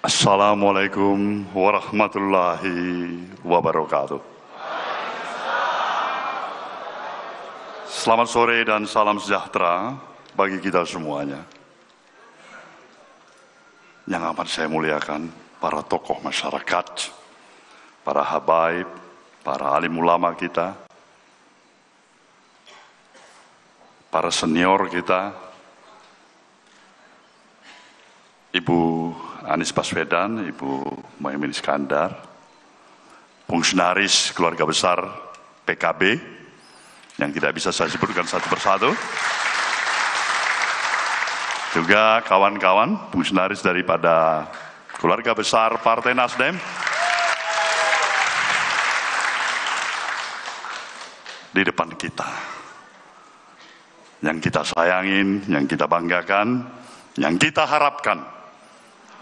Assalamualaikum warahmatullahi wabarakatuh. Selamat sore dan salam sejahtera bagi kita semuanya. Yang amat saya muliakan, para tokoh masyarakat, para habaib, para alim ulama kita, para senior kita, Ibu Anies Baswedan, Ibu Muhaimin Iskandar, fungsionaris keluarga besar PKB yang tidak bisa saya sebutkan satu persatu, juga kawan-kawan fungsionaris daripada keluarga besar Partai Nasdem, di depan kita, yang kita sayangin, yang kita banggakan, yang kita harapkan,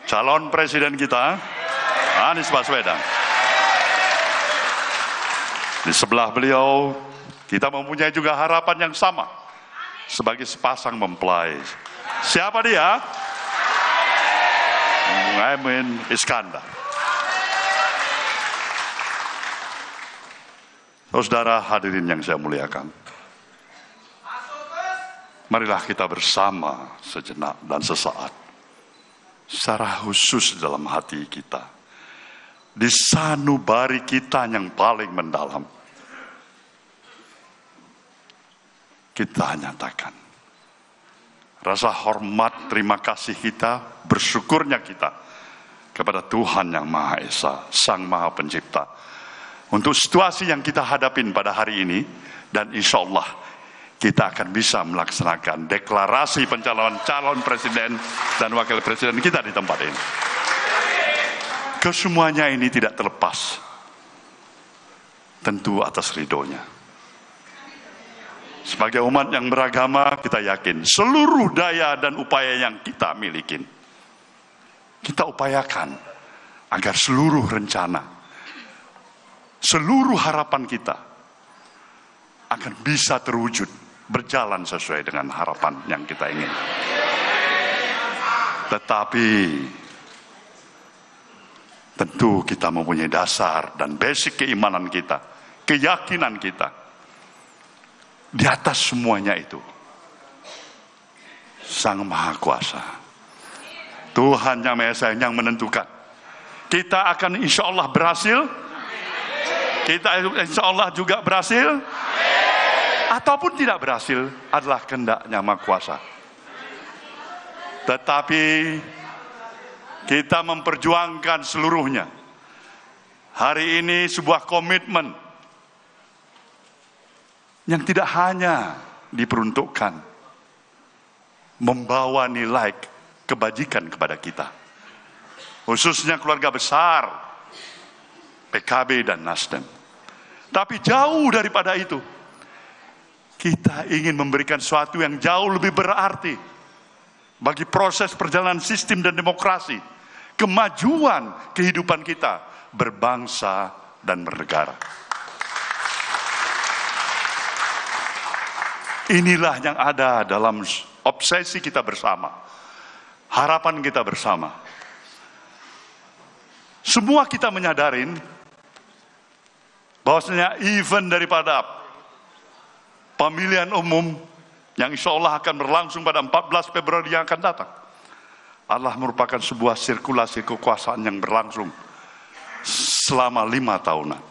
calon presiden kita, Anies Baswedan. Di sebelah beliau, kita mempunyai juga harapan yang sama sebagai sepasang mempelai. Siapa dia? Muhaimin Iskandar. Saudara hadirin yang saya muliakan, marilah kita bersama sejenak dan sesaat, secara khusus dalam hati kita, di sanubari kita yang paling mendalam, kita nyatakan rasa hormat, terima kasih kita, bersyukurnya kita kepada Tuhan yang Maha Esa, Sang Maha Pencipta, untuk situasi yang kita hadapin pada hari ini. Dan insya Allah kita akan bisa melaksanakan deklarasi pencalonan calon presiden dan wakil presiden kita di tempat ini. Kesemuanya ini tidak terlepas tentu atas ridhonya. Sebagai umat yang beragama, kita yakin seluruh daya dan upaya yang kita miliki, kita upayakan agar seluruh rencana, seluruh harapan kita akan bisa terwujud, berjalan sesuai dengan harapan yang kita ingin. Tetapi tentu kita mempunyai dasar dan basic keimanan kita, keyakinan kita. Di atas semuanya itu, Sang Maha Kuasa, Tuhan yang Maha Esa yang menentukan. Kita akan insya Allah berhasil. Kita insya Allah juga berhasil. Ataupun tidak berhasil adalah kehendaknya Maha Kuasa. Tetapi kita memperjuangkan seluruhnya. Hari ini sebuah komitmen yang tidak hanya diperuntukkan membawa nilai kebajikan kepada kita, khususnya keluarga besar PKB dan Nasdem. Tapi jauh daripada itu, kita ingin memberikan sesuatu yang jauh lebih berarti bagi proses perjalanan sistem dan demokrasi, kemajuan kehidupan kita berbangsa dan bernegara. Inilah yang ada dalam obsesi kita bersama, harapan kita bersama. Semua kita menyadarin bahwasanya event daripada pemilihan umum yang insya Allah akan berlangsung pada 14 Februari yang akan datang adalah merupakan sebuah sirkulasi kekuasaan yang berlangsung selama 5 tahunan.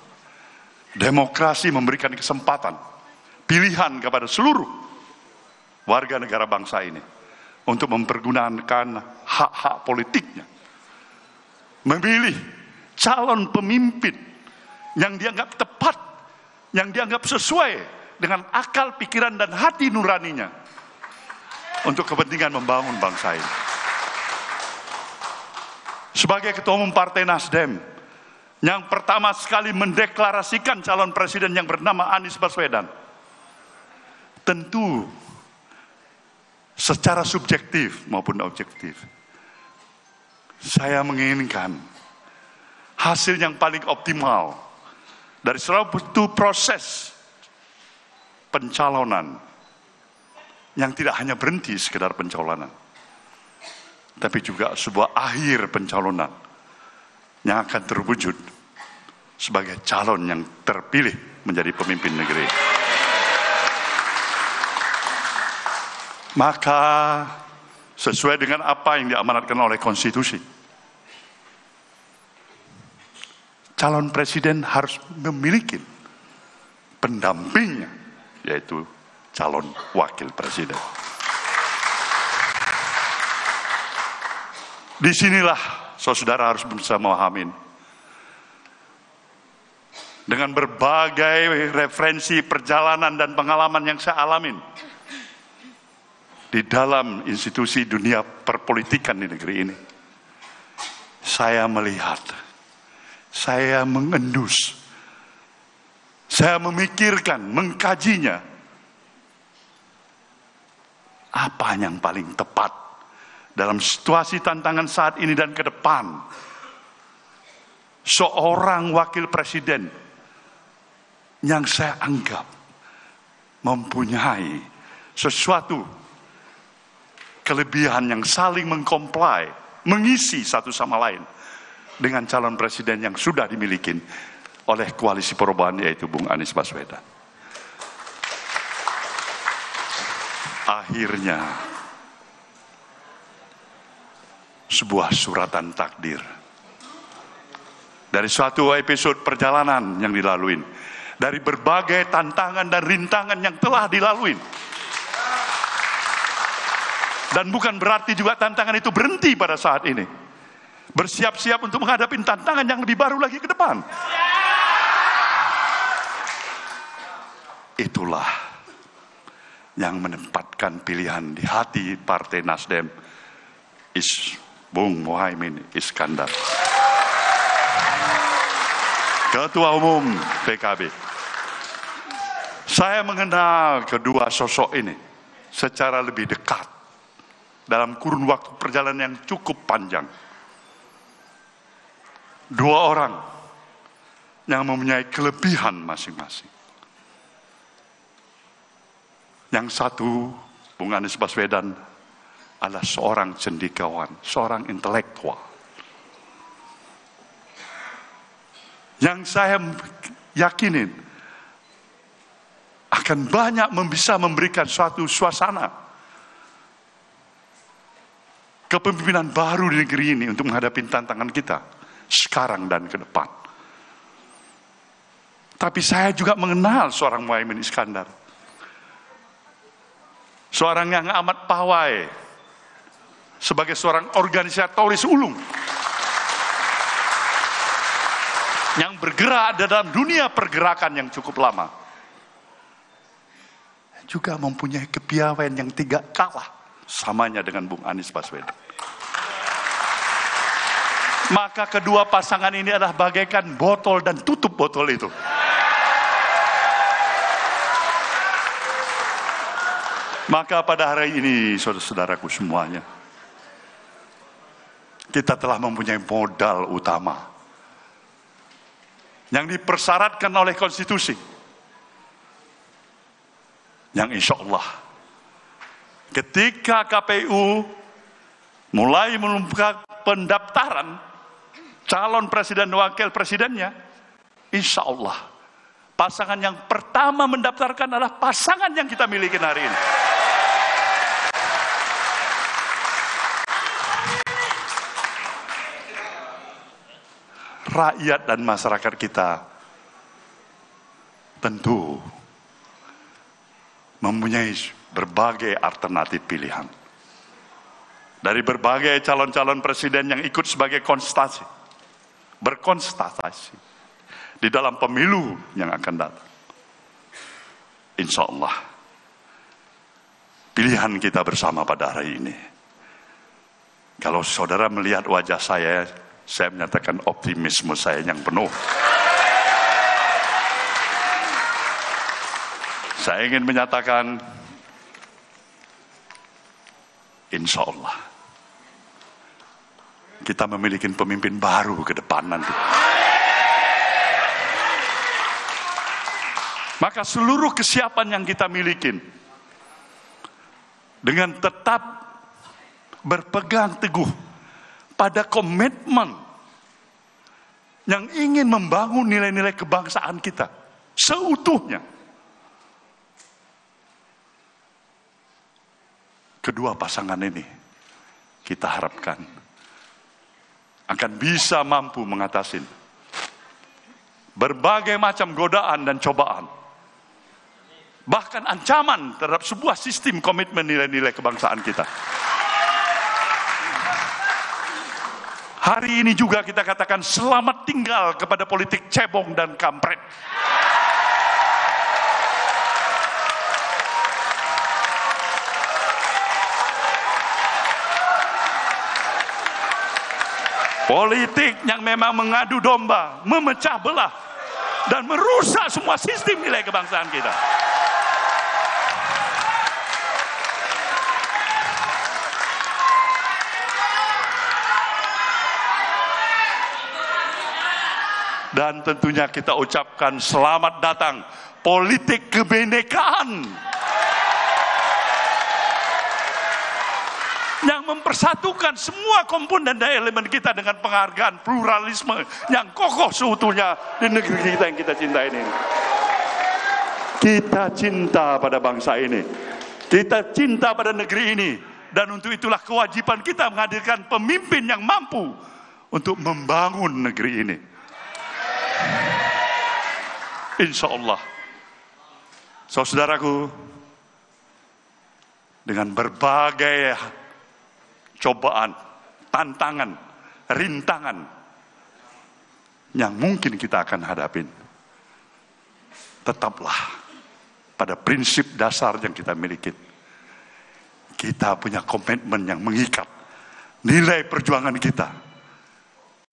Demokrasi memberikan kesempatan, pilihan kepada seluruh warga negara bangsa ini untuk mempergunakan hak-hak politiknya, memilih calon pemimpin yang dianggap tepat, yang dianggap sesuai dengan akal, pikiran, dan hati nuraninya untuk kepentingan membangun bangsa ini. Sebagai Ketua Umum Partai Nasdem yang pertama sekali mendeklarasikan calon presiden yang bernama Anies Baswedan, tentu secara subjektif maupun objektif, saya menginginkan hasil yang paling optimal dari suatu proses pencalonan yang tidak hanya berhenti sekedar pencalonan, tapi juga sebuah akhir pencalonan yang akan terwujud sebagai calon yang terpilih menjadi pemimpin negeri. Maka sesuai dengan apa yang diamanatkan oleh konstitusi, calon presiden harus memiliki pendampingnya, yaitu calon wakil presiden. Disinilah saudara harus bisa memahami, dengan berbagai referensi perjalanan dan pengalaman yang saya alamin di dalam institusi dunia perpolitikan di negeri ini, saya melihat, saya mengendus, saya memikirkan, mengkajinya, apa yang paling tepat dalam situasi tantangan saat ini dan ke depan. Seorang wakil presiden yang saya anggap mempunyai sesuatu kelebihan yang saling mengkomplai, mengisi satu sama lain dengan calon presiden yang sudah dimiliki oleh koalisi perubahan, yaitu Bung Anies Baswedan. Akhirnya sebuah suratan takdir dari suatu episode perjalanan yang dilalui, dari berbagai tantangan dan rintangan yang telah dilalui. Dan bukan berarti juga tantangan itu berhenti pada saat ini. Bersiap-siap untuk menghadapi tantangan yang lebih baru lagi ke depan. Itulah yang menempatkan pilihan di hati Partai Nasdem, Bung Muhaimin Iskandar, Ketua Umum PKB. Saya mengenal kedua sosok ini secara lebih dekat dalam kurun waktu perjalanan yang cukup panjang. Dua orang yang mempunyai kelebihan masing-masing. Yang satu, Bung Anies Baswedan, adalah seorang cendekiawan, seorang intelektual. Yang saya yakinin akan banyak bisa memberikan suatu suasana kepemimpinan baru di negeri ini untuk menghadapi tantangan kita sekarang dan ke depan. Tapi saya juga mengenal seorang Muhaimin Iskandar, seorang yang amat pawai sebagai seorang organisatoris ulung yang bergerak dalam dunia pergerakan yang cukup lama, juga mempunyai kepiawaian yang tidak kalah samanya dengan Bung Anies Baswedan. Maka kedua pasangan ini adalah bagaikan botol dan tutup botol itu. Maka pada hari ini, saudara-saudaraku semuanya, kita telah mempunyai modal utama yang dipersyaratkan oleh konstitusi, yang insya Allah ketika KPU mulai membuka pendaftaran calon presiden dan wakil presidennya, insya Allah pasangan yang pertama mendaftarkan adalah pasangan yang kita miliki hari ini. Rakyat dan masyarakat kita tentu mempunyai berbagai alternatif pilihan. Dari berbagai calon-calon presiden yang ikut sebagai berkonstatasi di dalam pemilu yang akan datang. Insya Allah pilihan kita bersama pada hari ini. Kalau saudara melihat wajah saya menyatakan optimisme saya yang penuh. Saya ingin menyatakan, insya Allah kita memiliki pemimpin baru ke depan nanti. Maka seluruh kesiapan yang kita miliki dengan tetap berpegang teguh pada komitmen yang ingin membangun nilai-nilai kebangsaan kita seutuhnya. Kedua pasangan ini kita harapkan akan bisa mampu mengatasi berbagai macam godaan dan cobaan, bahkan ancaman terhadap sebuah sistem komitmen nilai-nilai kebangsaan kita. Hari ini juga kita katakan selamat tinggal kepada politik cebong dan kampret. Politik yang memang mengadu domba, memecah belah, dan merusak semua sistem nilai kebangsaan kita. Dan tentunya kita ucapkan selamat datang politik kebinekaan yang mempersatukan semua komponen dan elemen kita dengan penghargaan pluralisme yang kokoh seutuhnya di negeri kita yang kita cintai ini. Kita cinta pada bangsa ini, kita cinta pada negeri ini, dan untuk itulah kewajiban kita menghadirkan pemimpin yang mampu untuk membangun negeri ini. Insya Allah, saudaraku, dengan berbagai cobaan, tantangan, rintangan yang mungkin kita akan hadapin, tetaplah pada prinsip dasar yang kita miliki. Kita punya komitmen yang mengikat nilai perjuangan kita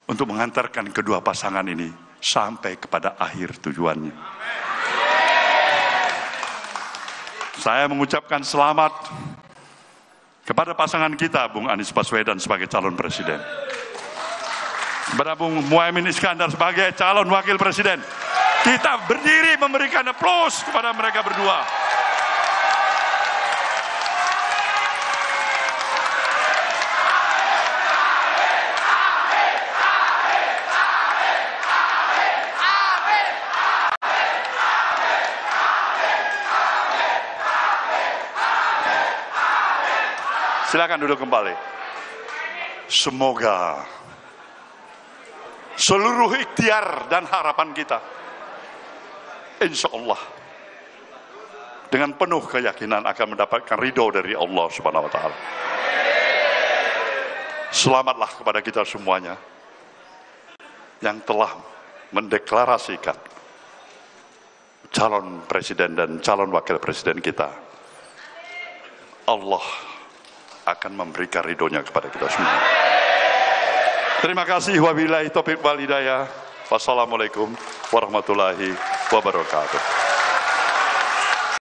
untuk mengantarkan kedua pasangan ini sampai kepada akhir tujuannya. Saya mengucapkan selamat kepada pasangan kita, Bung Anies Baswedan sebagai calon presiden, kepada Bung Muhaimin Iskandar sebagai calon wakil presiden. Kita berdiri memberikan aplaus kepada mereka berdua. Silakan duduk kembali. Semoga seluruh ikhtiar dan harapan kita, insya Allah, dengan penuh keyakinan akan mendapatkan ridho dari Allah Subhanahu wa Ta'ala. Selamatlah kepada kita semuanya yang telah mendeklarasikan calon presiden dan calon wakil presiden kita. Allah akan memberikan ridhonya kepada kita semua. Terima kasih. Wabillahi taufiq wal hidayah. Wassalamualaikum warahmatullahi wabarakatuh.